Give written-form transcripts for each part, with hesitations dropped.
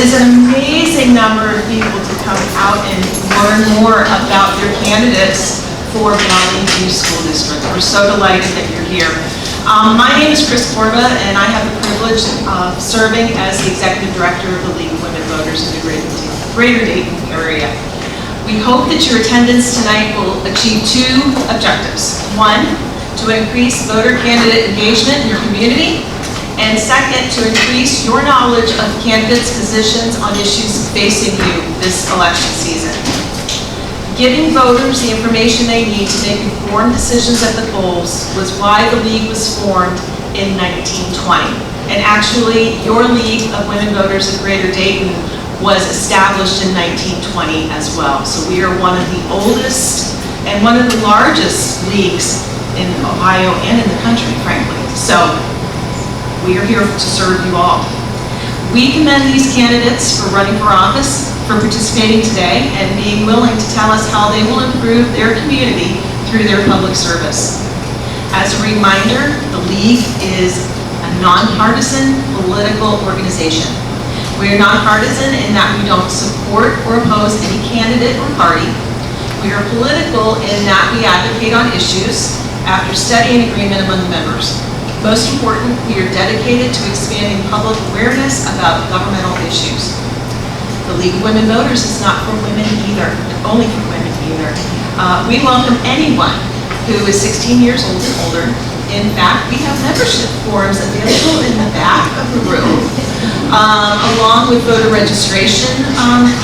is an amazing number of people to come out and learn more about their candidates for Bellevue View School District. We're so delighted that you're here. My name is Chris Corba, and I have the privilege of serving as the Executive Director of the League of Women Voters in the Greater Dayton Area. We hope that your attendance tonight will achieve two objectives. One, to increase voter candidate engagement in your community, and second, to increase your knowledge of candidates' positions on issues facing you this election season. Giving voters the information they need to make informed decisions at the polls was why the League was formed in 1920. And actually, your League of Women Voters in Greater Dayton was established in 1920 as well. So we are one of the oldest and one of the largest leagues in Ohio and in the country, frankly. So we are here to serve you all. We commend these candidates for running for office, for participating today, and being willing to tell us how they will improve their community through their public service. As a reminder, the League is a nonpartisan political organization. We are nonpartisan in that we don't support or oppose any candidate or party. We are political in that we advocate on issues after study and agreement among the members. Most important, we are dedicated to expanding public awareness about governmental issues. The League of Women Voters is not for women either, only for women either. We welcome anyone who is 16 years old and older. In fact, we have membership forms available in the back of the room, along with voter registration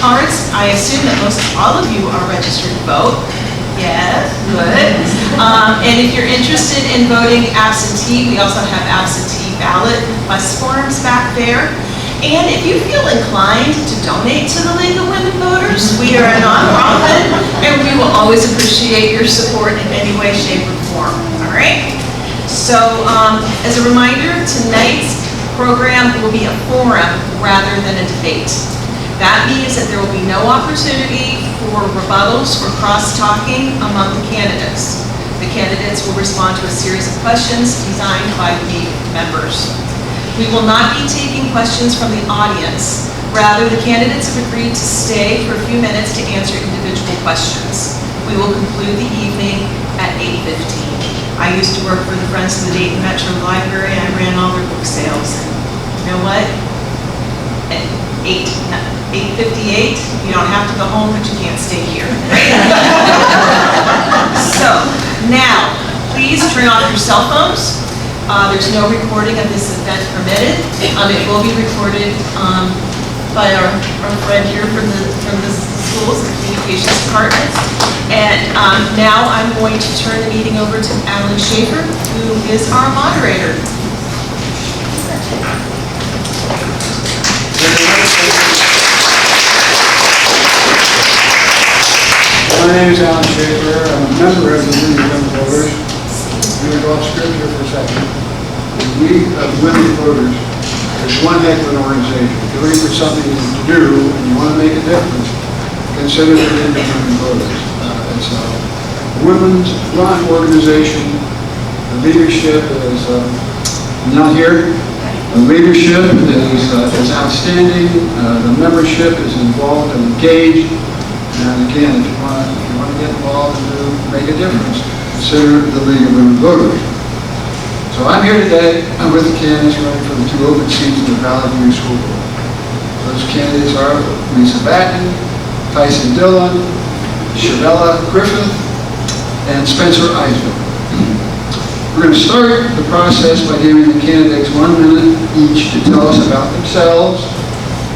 cards. I assume that most all of you are registered to vote. Yes, good. And if you're interested in voting absentee, we also have absentee ballot request forms back there. And if you feel inclined to donate to the League of Women Voters, we are a nonprofit, and we will always appreciate your support in any way, shape, or form. All right? So, as a reminder, tonight's program will be a forum rather than a debate. That means that there will be no opportunity for rebuttals or cross-talking among the candidates. The candidates will respond to a series of questions designed by League members. We will not be taking questions from the audience. Rather, the candidates have agreed to stay for a few minutes to answer individual questions. We will conclude the evening at 8:15. I used to work for the Friends of the Dayton Metro Library, and I ran all their book sales. And you know what? At 8:58, you don't have to go home, but you can't stay here. Right? So, now, please turn off your cell phones. There's no recording of this event permitted. It will be recorded by our friend here from the schools and communications department. And now I'm going to turn the meeting over to Alan Schaefer, who is our moderator. My name is Alan Schaefer. I'm a member of the League of Women Voters. I'm going to go off script here for a second. The League of Women Voters is one heck of an organization. If you're looking for something to do and you want to make a difference, consider the League of Women Voters. It's a women's run organization The leadership is not here. The leadership is outstanding. The membership is involved and engaged. And again, if you want to get involved and make a difference, consider the League of Women Voters. So I'm here today. I'm with the candidates running for the 2 open seats in the Valley View School Board. Those candidates are Lisa Batten, Tyson Dillon, Shavella Griffith, and Spencer Eisville. We're going to start the process by giving the candidates 1 minute each to tell us about themselves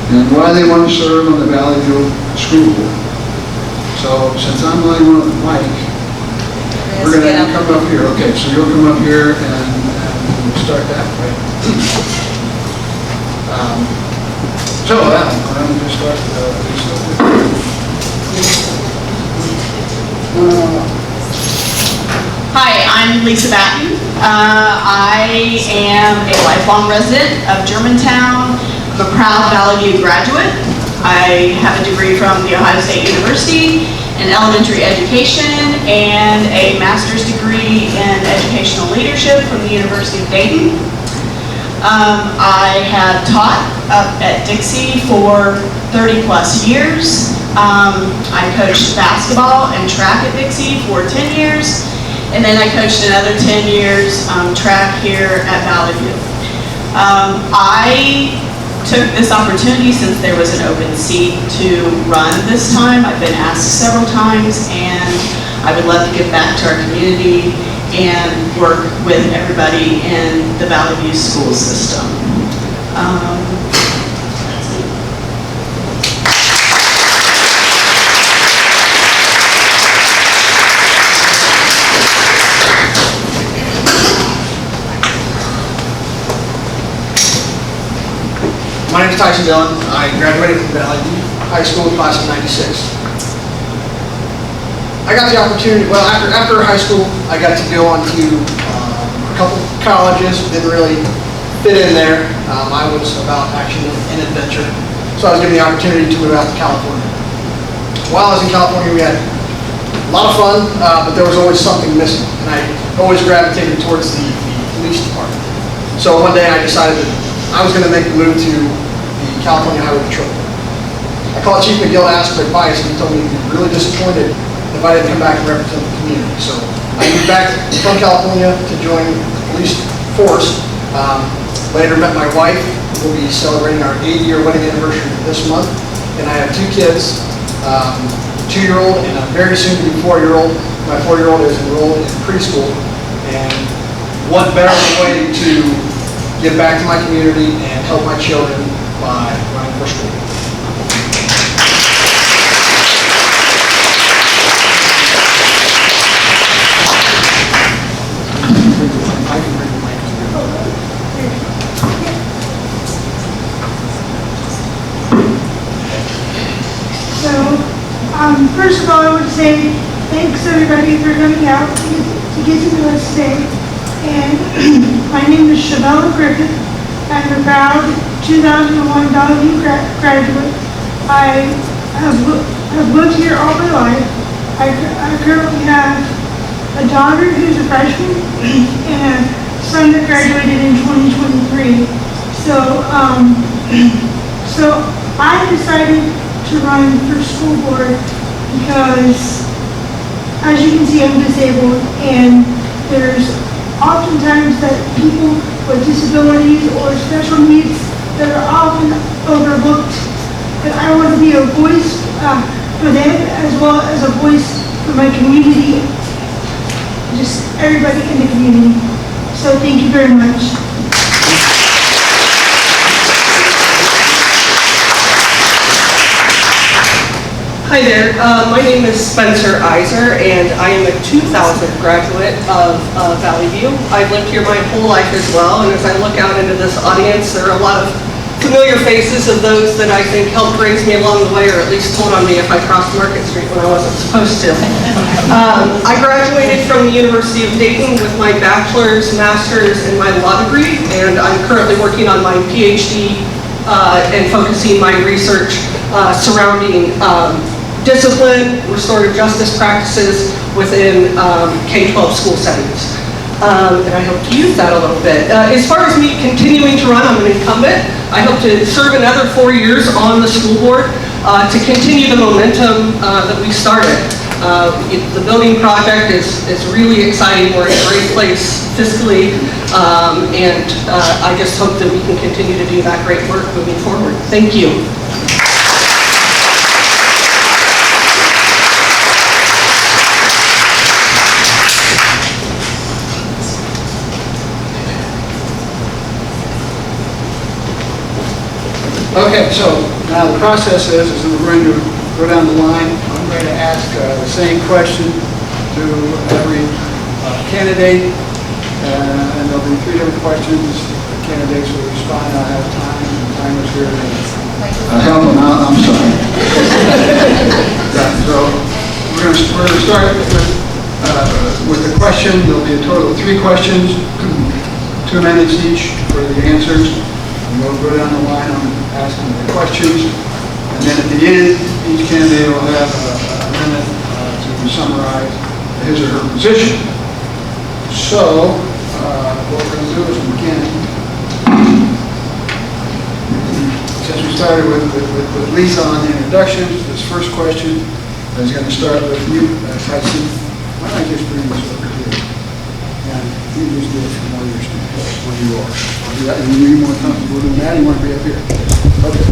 and why they want to serve on the Valley View School Board. So since I'm the only one with the mic, we're going to come up here. Okay, so you'll come up here and we'll start that, right? So Alan, why don't you start Hi, I'm Lisa Batten. I am a lifelong resident of Germantown. I'm a proud Valley View graduate. I have a degree from The Ohio State University in elementary education and a master's degree in educational leadership from the University of Dayton. I have taught up at Dixie for 30 plus years. I coached basketball and track at Dixie for 10 years. And then I coached another 10 years track here at Valley View. I took this opportunity since there was an open seat to run this time. I've been asked several times, and I would love to give back to our community and work with everybody in the Valley View school system. My name is Tyson Dillon. I graduated from Valley View High School class of '96. I got the opportunity, well, after high school, I got to go on to a couple colleges. Didn't really fit in there. I was about action and adventure. So I was given the opportunity to move out to California. While I was in California, we had a lot of fun, but there was always something missing. And I always gravitated towards the police department. So one day I decided that I was going to make the move to the California Highway Patrol. I called Chief McGill to ask for advice, and he told me he'd be really disappointed if I didn't come back and represent the community. So I moved back from California to join the police force. Later met my wife. We'll be celebrating our 8-year wedding anniversary this month. And I have 2 kids, a 2-year-old and a very soon to be 4-year-old. My 4-year-old is enrolled in preschool. And what better way to give back to my community and help my children by running for school. So, first of all, I would say thanks everybody for coming out to get to know us today. And my name is Shavella Griffith. I'm a proud 2001 Valley View graduate. I have lived here all my life. I currently have a daughter who's a freshman and a son that graduated in 2023. So I decided to run for school board because, as you can see, I'm disabled, and there's oftentimes that people with disabilities or special needs that are often overlooked. And I want to be a voice for them as well as a voice for my community, just everybody in the community. So thank you very much. Hi there, my name is Spencer Eiser, and I am a 2000 graduate of Valley View. I've lived here my whole life as well, and as I look out into this audience, there are a lot of familiar faces of those that I think helped raise me along the way, or at least told on me if I crossed Market Street when I wasn't supposed to. I graduated from the University of Dayton with my bachelor's, master's, and my law degree, and I'm currently working on my PhD and focusing my research surrounding discipline, restorative justice practices within K-12 school settings. and I hope to use that a little bit. As far as me continuing to run, I'm an incumbent. I hope to serve another 4 years on the school board to continue the momentum that we started. The building project is really exciting. We're in a great place fiscally, and I just hope that we can continue to do that great work moving forward. Thank you. Okay, so now the process is that we're going to go down the line. I'm going to ask the same question to every candidate, and there'll be 3 different questions. The candidates will respond. I'll have time, and time is here. Help them out, I'm sorry. So we're going to start with the question. There'll be a total of 3 questions, 2 minutes each for the answers. And we'll go down the line on asking the questions, and then at the end, each candidate will have a minute to summarize his or her position. So, what we're going to do is begin. Since we started with Lisa on the introductions, this first question is going to start with you, Tyson. Why don't I just bring this over here? And you just do it from where you're standing, where you are. I'll do that, and you're more comfortable doing that, you want to be up here. Okay.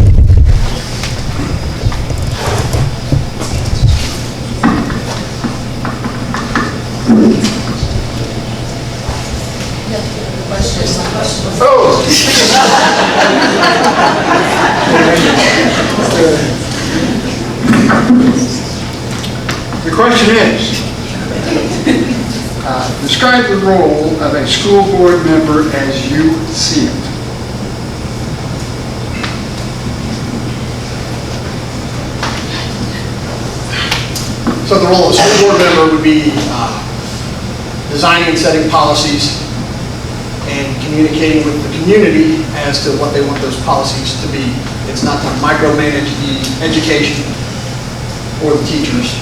Oh! The question is, describe the role of a school board member as you see it. So the role of a school board member would be designing and setting policies and communicating with the community as to what they want those policies to be. It's not to micromanage the education or the teachers.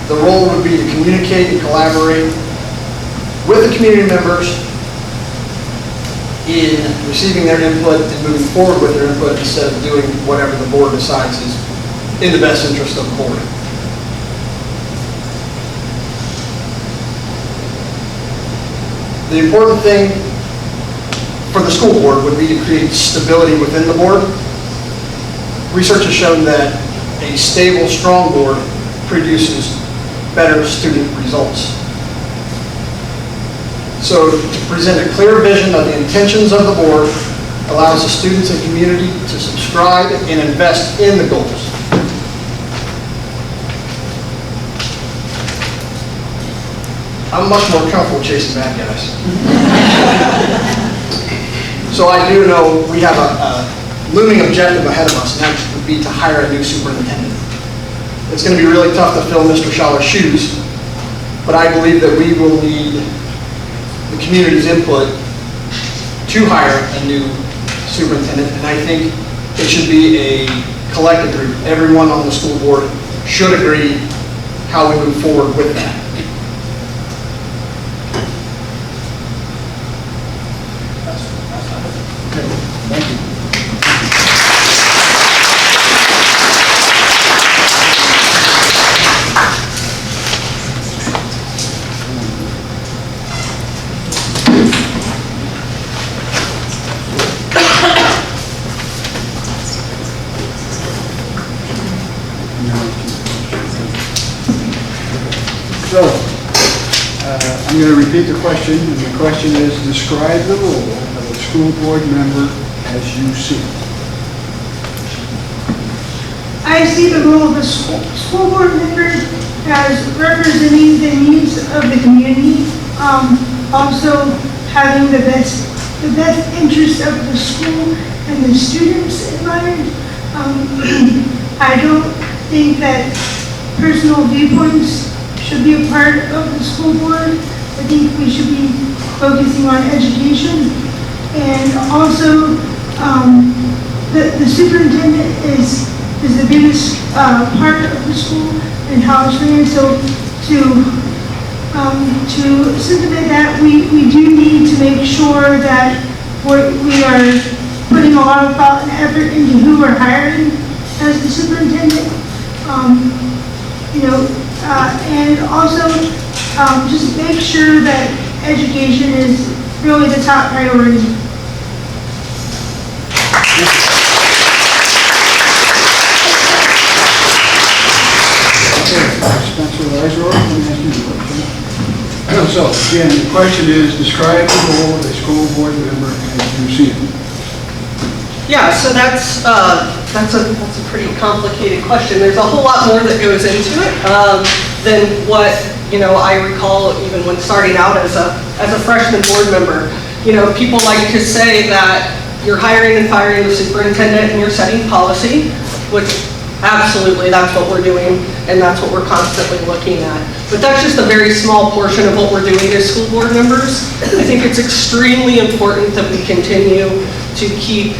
The role would be to communicate and collaborate with the community members in receiving their input and moving forward with their input instead of doing whatever the board decides is in the best interest of the board. The important thing for the school board would be to create stability within the board. Research has shown that a stable, strong board produces better student results. So to present a clear vision of the intentions of the board allows the students and community to subscribe and invest in the goals. I'm much more comfortable chasing bad guys. So I do know we have a looming objective ahead of us, and that would be to hire a new superintendent. It's going to be really tough to fill Mr. Schall's shoes, but I believe that we will need the community's input to hire a new superintendent, and I think it should be a collective group. Everyone on the school board should agree how we move forward with that. Thank you. So, I'm going to repeat the question, and the question is, describe the role of a school board member as you see it. I see the role of a school board member as representing the needs of the community, also having the best interest of the school and the students in mind. I don't think that personal viewpoints should be a part of the school board. I think we should be focusing on education, and also the superintendent is the biggest part of the school and how it's ran. So to submit that we do need to make sure that we are putting a lot of thought and effort into who we're hiring as the superintendent. And also just make sure that education is really the top priority. Spencer Riser, let me ask you a question. So, again, the question is, describe the role of a school board member as you see it. Yeah, so that's a pretty complicated question. There's a whole lot more that goes into it than what I recall even when starting out as a freshman board member. People like to say that you're hiring and firing the superintendent and you're setting policy, which absolutely that's what we're doing and that's what we're constantly looking at. But that's just a very small portion of what we're doing as school board members. I think it's extremely important that we continue to keep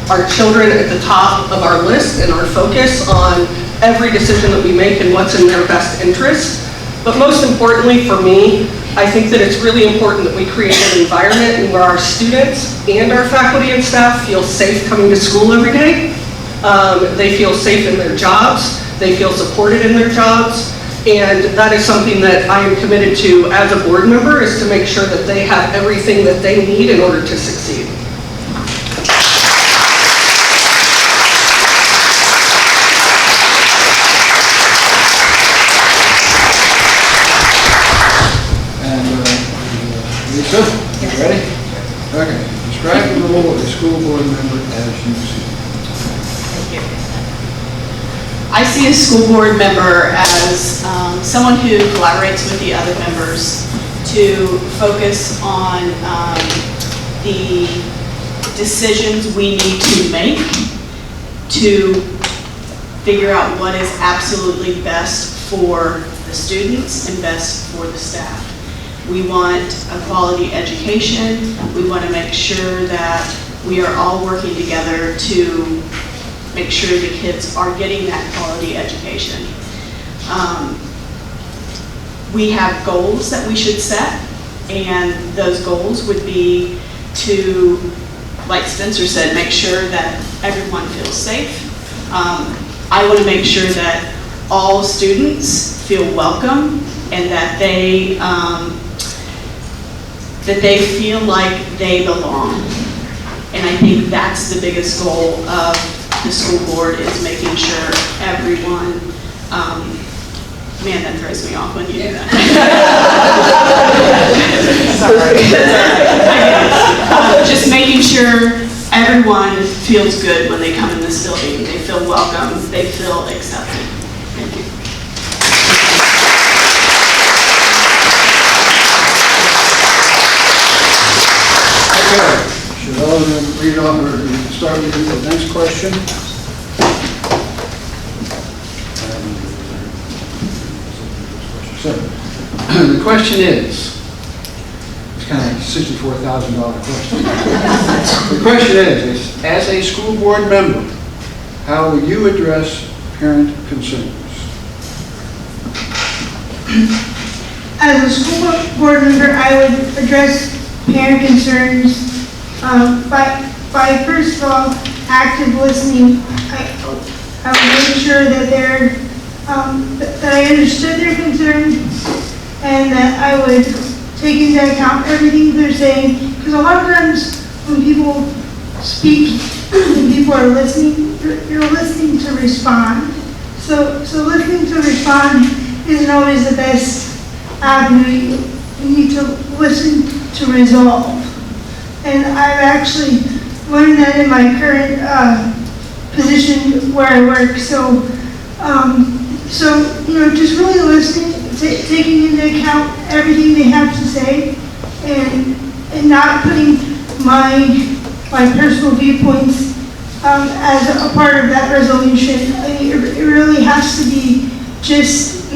our children at the top of our list and our focus on every decision that we make and what's in their best interest. But most importantly for me, I think that it's really important that we create an environment where our students and our faculty and staff feel safe coming to school every day. They feel safe in their jobs, they feel supported in their jobs, and that is something that I am committed to as a board member, is to make sure that they have everything that they need in order to succeed. Lisa, you ready? Okay. Describe the role of a school board member as you see it. Thank you. I see a school board member as someone who collaborates with the other members to focus on the decisions we need to make to figure out what is absolutely best for the students and best for the staff. We want a quality education. We want to make sure that we are all working together to make sure the kids are getting that quality education. We have goals that we should set, and those goals would be to, like Spencer said, make sure that everyone feels safe. I want to make sure that all students feel welcome and that they feel like they belong. And I think that's the biggest goal of the school board, is making sure everyone, man, that throws me off when you do that. Sorry. Just making sure everyone feels good when they come in this building. They feel welcome, they feel accepted. Thank you. Okay. Should all of them read on or start with the next question? So, the question is, it's kind of like a $64,000 question. The question is, as a school board member, how will you address parent concerns? As a school board member, I would address parent concerns by first of all, active listening. I would make sure that that I understood their concerns and that I would take into account everything they're saying. Because a lot of times when people speak, when people are listening, you're listening to respond. So listening to respond isn't always the best avenue. You need to listen to resolve. And I've actually learned that in my current position where I work. So just really listening, taking into account everything they have to say, and not putting my personal viewpoints as a part of that resolution. I mean, it really has to be just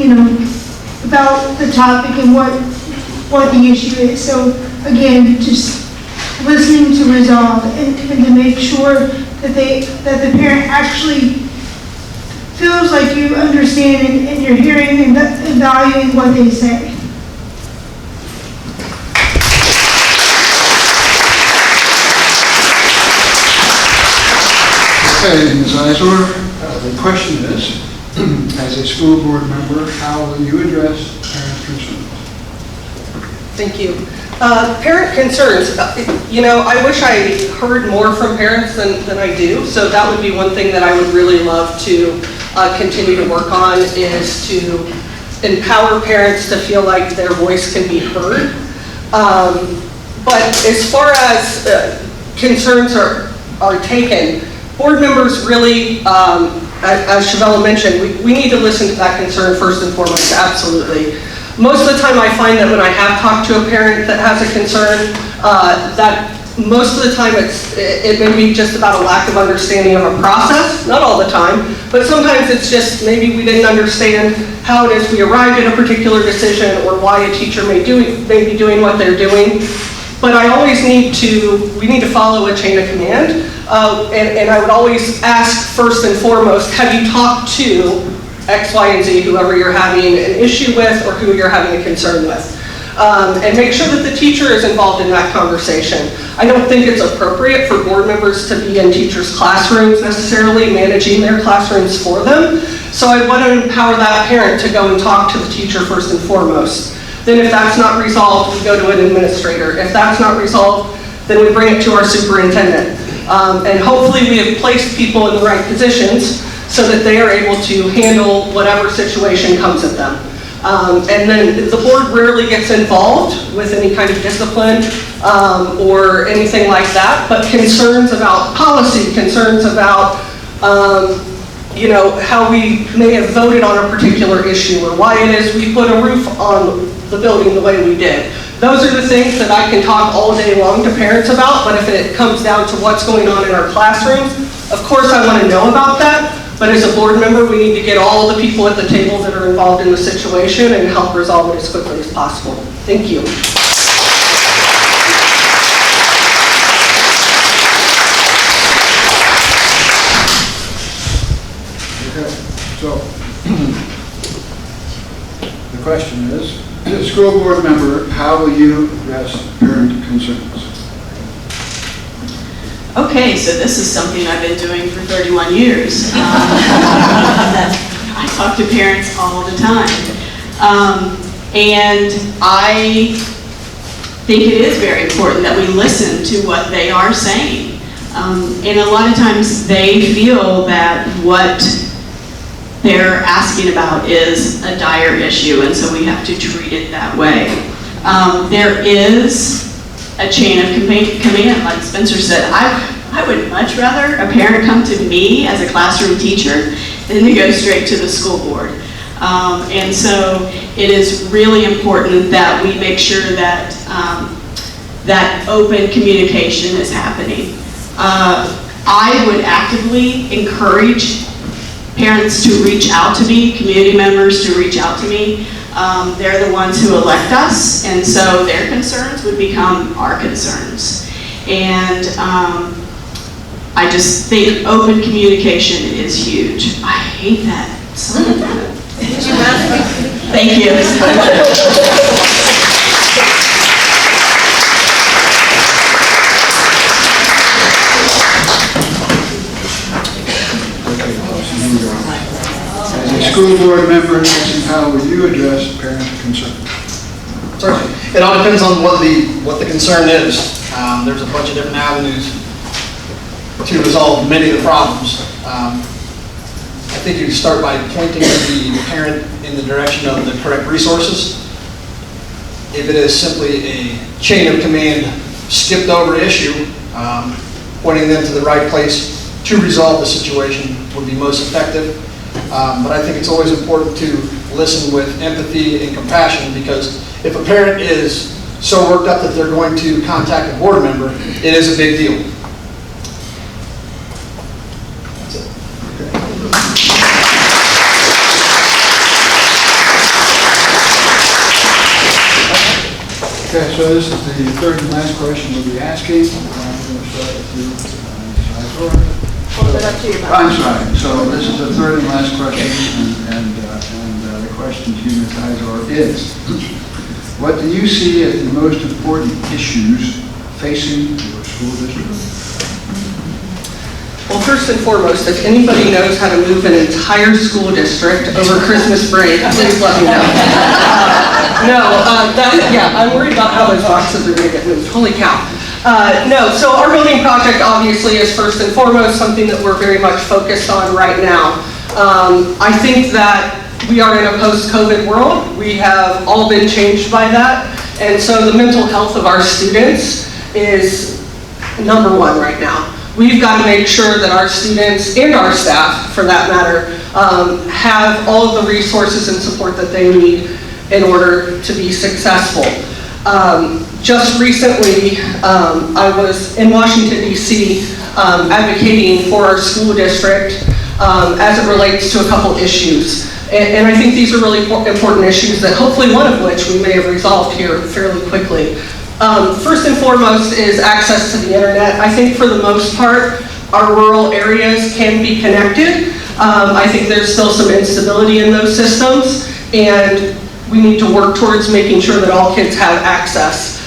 about the topic and what the issue is. So again, just listening to resolve and to make sure that the parent actually feels like you understand and you're hearing and valuing what they say. Okay, Ms. Eisler, the question is, as a school board member, how will you address parent concerns? Thank you. Parent concerns, I wish I heard more from parents than I do, so that would be one thing that I would really love to continue to work on, is to empower parents to feel like their voice can be heard. But as far as concerns are taken, board members really, as Shavella mentioned, we need to listen to that concern first and foremost, absolutely. Most of the time I find that when I have talked to a parent that has a concern, that most of the time it may be just about a lack of understanding of a process, not all the time, but sometimes it's just maybe we didn't understand how it is we arrived at a particular decision, or why a teacher may be doing what they're doing. But we need to follow a chain of command, and I would always ask first and foremost, have you talked to X, Y, and Z, whoever you're having an issue with or who you're having a concern with? And make sure that the teacher is involved in that conversation. I don't think it's appropriate for board members to be in teachers' classrooms necessarily, managing their classrooms for them. So I want to empower that parent to go and talk to the teacher first and foremost. Then if that's not resolved, we go to an administrator. If that's not resolved, then we bring it to our superintendent. And hopefully we have placed people in the right positions so that they are able to handle whatever situation comes at them. And then the board rarely gets involved with any kind of discipline or anything like that, but concerns about policy, concerns about how we may have voted on a particular issue, or why it is we put a roof on the building the way we did. Those are the things that I can talk all day long to parents about, but if it comes down to what's going on in our classrooms, of course I want to know about that, but as a board member, we need to get all the people at the table that are involved in the situation and help resolve it as quickly as possible. Thank you. Okay, so the question is, as a school board member, how will you address parent concerns? Okay, so this is something I've been doing for 31 years. I talk to parents all the time. And I think it is very important that we listen to what they are saying. And a lot of times they feel that what they're asking about is a dire issue, and so we have to treat it that way. There is a chain of command, like Spencer said. I would much rather a parent come to me as a classroom teacher than to go straight to the school board. And so it is really important that we make sure that that open communication is happening. I would actively encourage parents to reach out to me, community members to reach out to me. They're the ones who elect us, and so their concerns would become our concerns. And I just think open communication is huge. I hate that. Thank you. As a school board member, how will you address parent concerns? Certainly. It all depends on what the concern is. There's a bunch of different avenues to resolve many of the problems. I think you start by pointing the parent in the direction of the correct resources. If it is simply a chain of command skipped over issue, pointing them to the right place to resolve the situation would be most effective. But I think it's always important to listen with empathy and compassion, because if a parent is so worked up that they're going to contact a board member, it is a big deal. That's it. Okay, so this is the third and last question we'll be asking. I'm going to start with you, Ms. Eisler. Hold it up to your mouth. I'm sorry. So this is the third and last question, and the question to you, Ms. Izar, is, what do you see as the most important issues facing your school district? Well, first and foremost, if anybody knows how to move an entire school district over Christmas break, please let me know. I'm worried about how those boxes are gonna get moved. Holy cow. So our building project obviously is first and foremost something that we're very much focused on right now. I think that we are in a post-COVID world. We have all been changed by that. And so the mental health of our students is number one right now. We've got to make sure that our students and our staff, for that matter, have all of the resources and support that they need in order to be successful. Just recently, I was in Washington, D.C., advocating for our school district as it relates to a couple issues. And I think these are really important issues that hopefully one of which we may have resolved here fairly quickly. First and foremost is access to the internet. I think for the most part, our rural areas can be connected. I think there's still some instability in those systems, and we need to work towards making sure that all kids have access.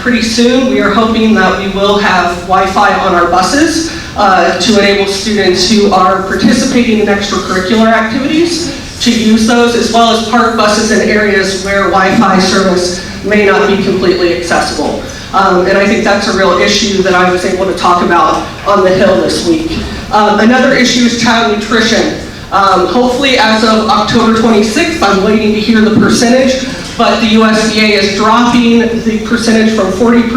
Pretty soon, we are hoping that we will have Wi-Fi on our buses to enable students who are participating in extracurricular activities to use those, as well as park buses in areas where Wi-Fi service may not be completely accessible. And I think that's a real issue that I was able to talk about on the Hill this week. Another issue is child nutrition. Hopefully as of October 26th, I'm waiting to hear the percentage, but the USDA is dropping the percentage from 40%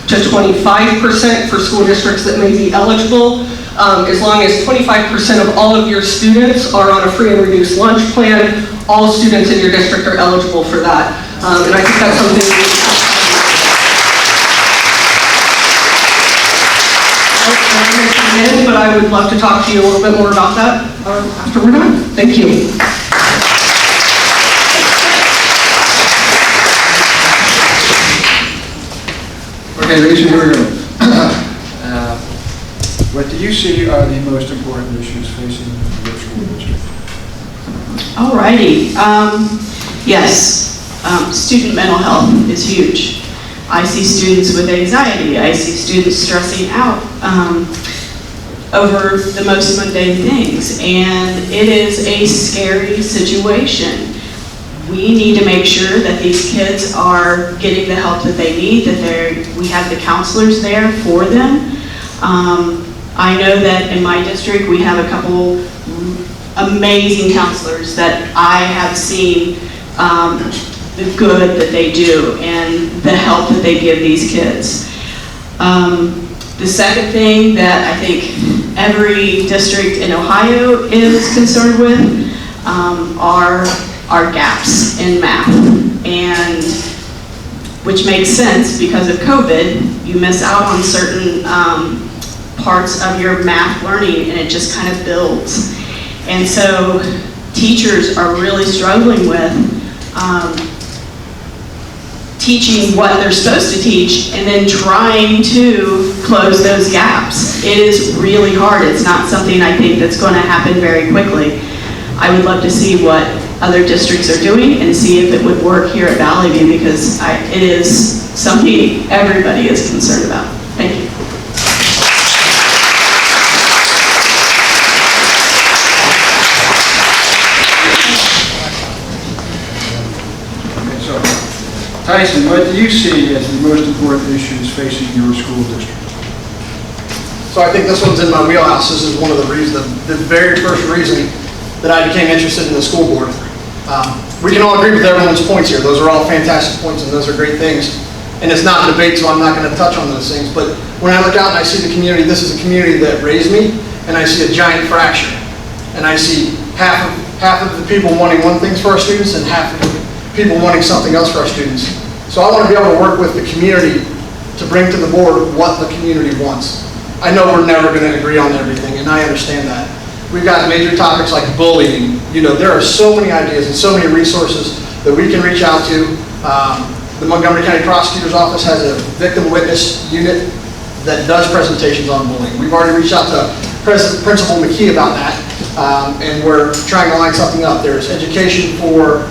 to 25% for school districts that may be eligible. As long as 25% of all of your students are on a free and reduced lunch plan, all students in your district are eligible for that. And I think that's something but I would love to talk to you a little bit more about that after we're done. Thank you. Okay, Lisa, here we go. What do you see are the most important issues facing your school district? Alrighty. Yes, student mental health is huge. I see students with anxiety. I see students stressing out over the most mundane things, and it is a scary situation. We need to make sure that these kids are getting the help that they need, that we have the counselors there for them. I know that in my district we have a couple amazing counselors that I have seen the good that they do and the help that they give these kids. The second thing that I think every district in Ohio is concerned with are gaps in math, and which makes sense because of COVID. You miss out on certain parts of your math learning, and it just kind of builds. And so teachers are really struggling with teaching what they're supposed to teach and then trying to close those gaps. It is really hard. It's not something I think that's going to happen very quickly. I would love to see what other districts are doing and see if it would work here at Valley View, because it is something everybody is concerned about. Thank you. Tyson, what do you see as the most important issues facing your school district? So I think this one's in my wheelhouse. This is one of the reasons, the very first reason that I became interested in the school board. We can all agree with everyone's points here. Those are all fantastic points, and those are great things. And it's not a debate, so I'm not going to touch on those things. But when I look out and I see the community, this is a community that raised me, and I see a giant fracture. And I see half of the people wanting one thing for our students and half of the people wanting something else for our students. So I want to be able to work with the community to bring to the board what the community wants. I know we're never going to agree on everything, and I understand that. We've got major topics like bullying. You know, there are so many ideas and so many resources that we can reach out to. The Montgomery County Prosecutor's Office has a victim witness unit that does presentations on bullying. We've already reached out to Principal McKee about that, and we're trying to line something up. There's education for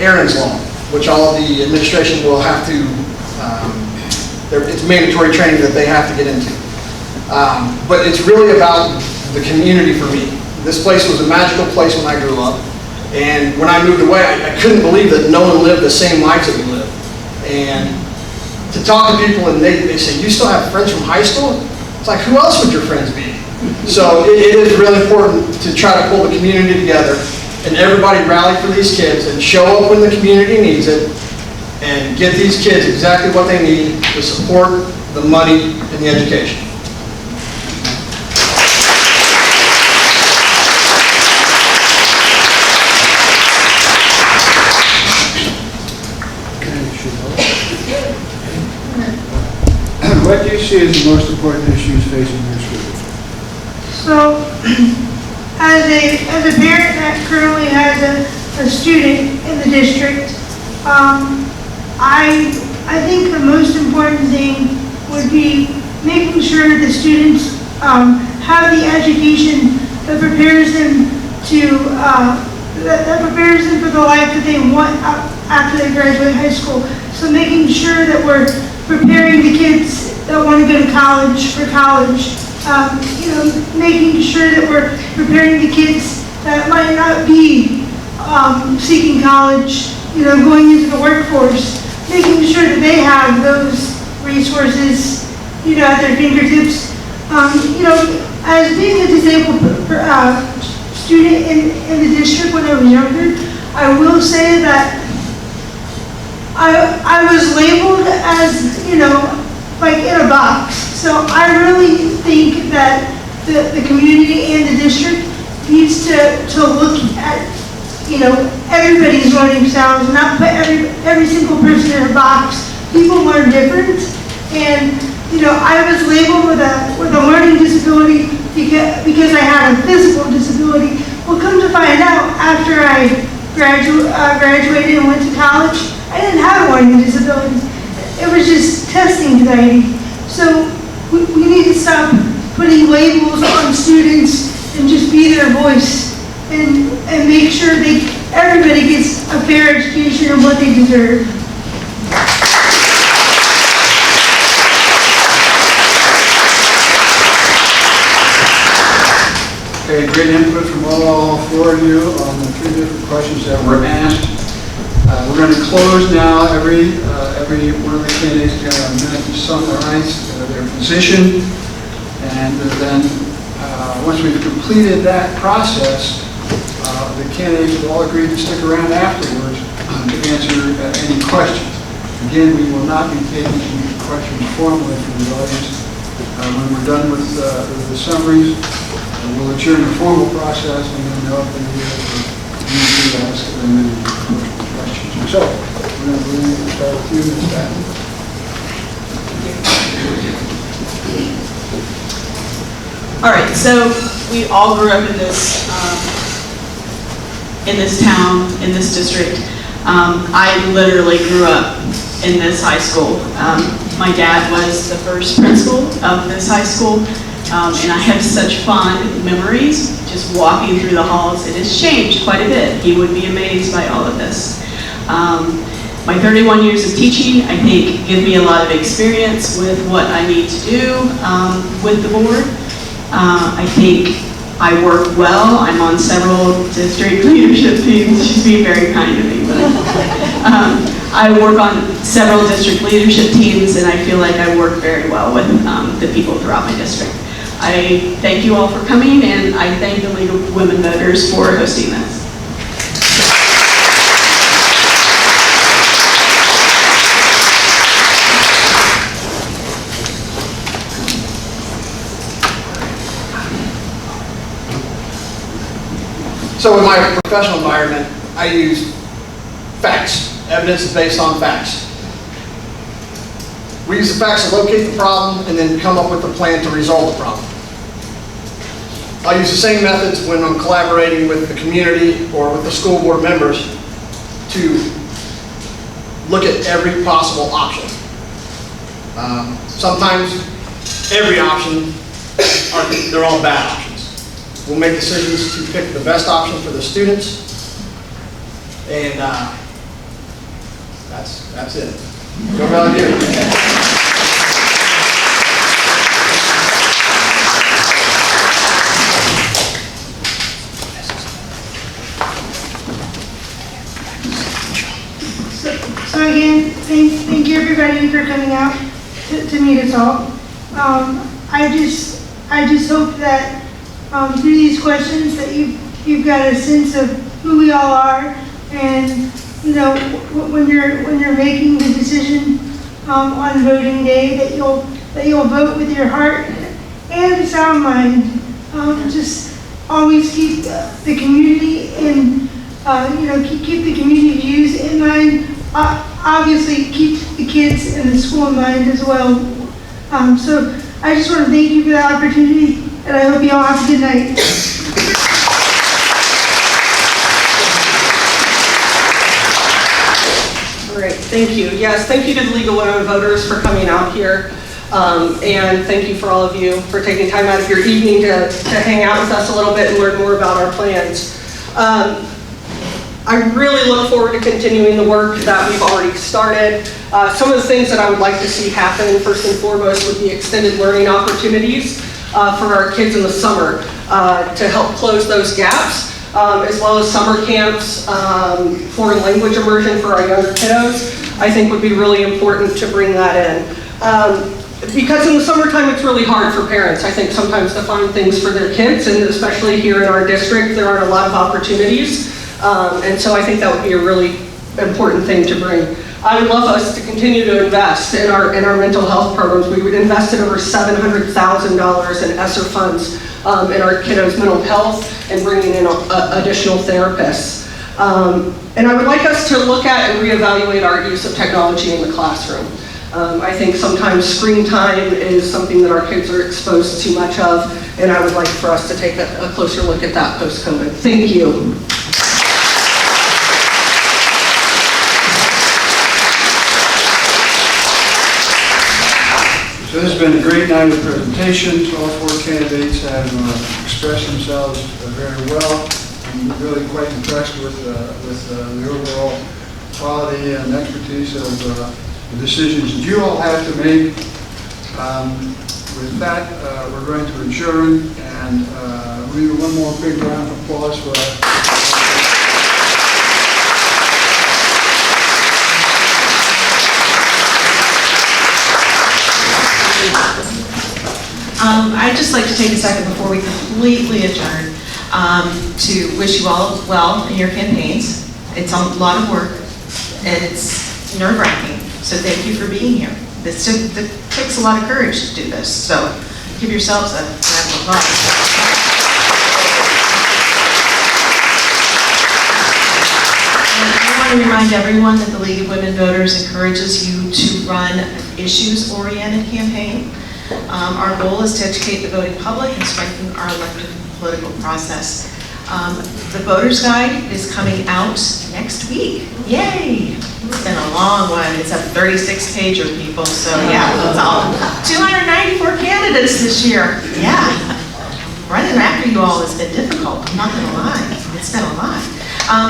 Aaron's Law, which all of the administration will have to, it's mandatory training that they have to get into. But it's really about the community for me. This place was a magical place when I grew up. And when I moved away, I couldn't believe that no one lived the same lives that we live. And to talk to people and they say, you still have friends from high school? It's like, who else would your friends be? So it is really important to try to pull the community together and everybody rally for these kids and show up when the community needs it and get these kids exactly what they need, the support, the money, and the education. What do you see as the most important issues facing your school? So, as a parent that currently has a student in the district, I think the most important thing would be making sure the students have the education that prepares them that prepares them for the life that they want after they graduate high school. So making sure that we're preparing the kids that want to go to college for college. Making sure that we're preparing the kids that might not be seeking college, going into the workforce, making sure that they have those resources, at their fingertips. As being a disabled student in the district when I was younger, I will say that I was labeled as, like in a box. So I really think that the community and the district needs to look at, everybody's learning styles, not put every single person in a box. People learn different, and I was labeled with a learning disability because I had a physical disability. Well, come to find out, after I graduated and went to college, I didn't have a learning disability. It was just testing anxiety. So we need to stop putting labels on students and just be their voice and make sure everybody gets a fair education and what they deserve. Okay, great input from all four of you on the three different questions that were asked. We're going to close now. Every one of the candidates is going to have a minute to summarize their position, and then once we've completed that process, the candidates will all agree to stick around afterwards to answer any questions. Again, we will not be taking any questions formally from the audience. When we're done with the summaries, we'll adjourn the formal process and then open the you to ask them any questions. So, we're going to start with you, Ms. Patton. All right, so we all grew up in this town, in this district. I literally grew up in this high school. My dad was the first principal of this high school, and I have such fond memories just walking through the halls. It has changed quite a bit. He would be amazed by all of this. My 31 years of teaching, I think, give me a lot of experience with what I need to do with the board. I think I work well. I'm on several district leadership teams. She's being very kind to me, but I work on several district leadership teams, and I feel like I work very well with the people throughout my district. I thank you all for coming, and I thank the League of Women Voters for hosting this. So in my professional environment, I use facts. Evidence is based on facts. We use the facts to locate the problem and then come up with a plan to resolve the problem. I use the same methods when I'm collaborating with the community or with the school board members to look at every possible option. Sometimes every option they're all bad options. We'll make decisions to pick the best option for the students, and that's it. Go Valley View. So again, thank you everybody for coming out to meet us all. I just hope that through these questions that you've got a sense of who we all are, and you know when you're making the decision on voting day, that you'll vote with your heart and a sound mind. Just always keep the community in keep the community views in mind. Obviously, keep the kids and the school in mind as well. So I just want to thank you for the opportunity, and I hope you all have a good night. All right, thank you. Yes, thank you to the League of Women Voters for coming out here. And thank you for all of you for taking time out of your evening to hang out with us a little bit and learn more about our plans. I really look forward to continuing the work that we've already started. Some of the things that I would like to see happen, first and foremost, would be extended learning opportunities for our kids in the summer to help close those gaps, as well as summer camps, foreign language immersion for our younger kiddos. I think would be really important to bring that in. Because in the summertime, it's really hard for parents, I think, sometimes to find things for their kids, and especially here in our district, there aren't a lot of opportunities. And so I think that would be a really important thing to bring. I would love us to continue to invest in our mental health programs. We would invested over $700,000 in ESSER funds in our kiddos' mental health and bringing in additional therapists. And I would like us to look at and reevaluate our use of technology in the classroom. I think sometimes screen time is something that our kids are exposed to too much of, and I would like for us to take a closer look at that post-COVID. Thank you. So this has been a great night of presentations. All four candidates have expressed themselves very well. I'm really quite impressed with the overall quality and expertise of the decisions that you all have to make. With that, we're going to adjourn, and we need one more big round of applause for our I'd just like to take a second before we completely adjourn to wish you all well in your campaigns. It's a lot of work, and it's nerve-wracking, so thank you for being here. It takes a lot of courage to do this, so give yourselves a round of applause. I want to remind everyone that the League of Women Voters encourages you to run an issues-oriented campaign. Our goal is to educate the voting public and strengthen our elective political process. The Voter's Guide is coming out next week. Yay! It's been a long one. It's a 36-pager, people, so yeah, it's all 294 candidates this year. Yeah. Running after you all has been difficult, I'm not gonna lie. It's been a lot.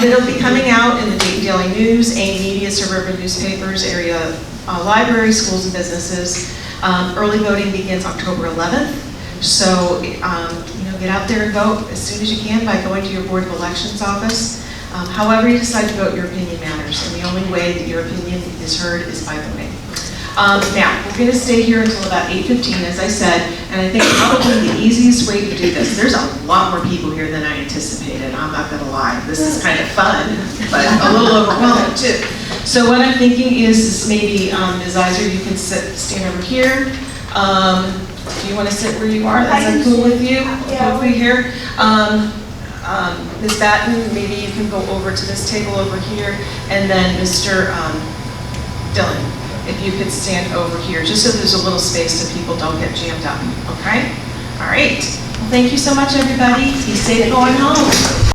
It'll be coming out in the Dayton Daily News, AIM Media, suburban newspapers, area libraries, schools, and businesses. Early voting begins October 11th, so get out there and vote as soon as you can by going to your Board of Elections office. However you decide to vote, your opinion matters, and the only way that your opinion is heard is by voting. Now, we're going to stay here until about 8:15, as I said, and I think probably the easiest way to do this, there's a lot more people here than I anticipated, I'm not going to lie. This is kind of fun, but a little overwhelming too. So what I'm thinking is maybe, Ms. Iser, you can stand over here. Do you want to sit where you are? That's cool with you? Yeah. Over here. Ms. Batten, maybe you can go over to this table over here, and then Mr. Dillon, if you could stand over here, just so there's a little space so people don't get jammed up, okay? All right. Well, thank you so much, everybody. Be safe going home.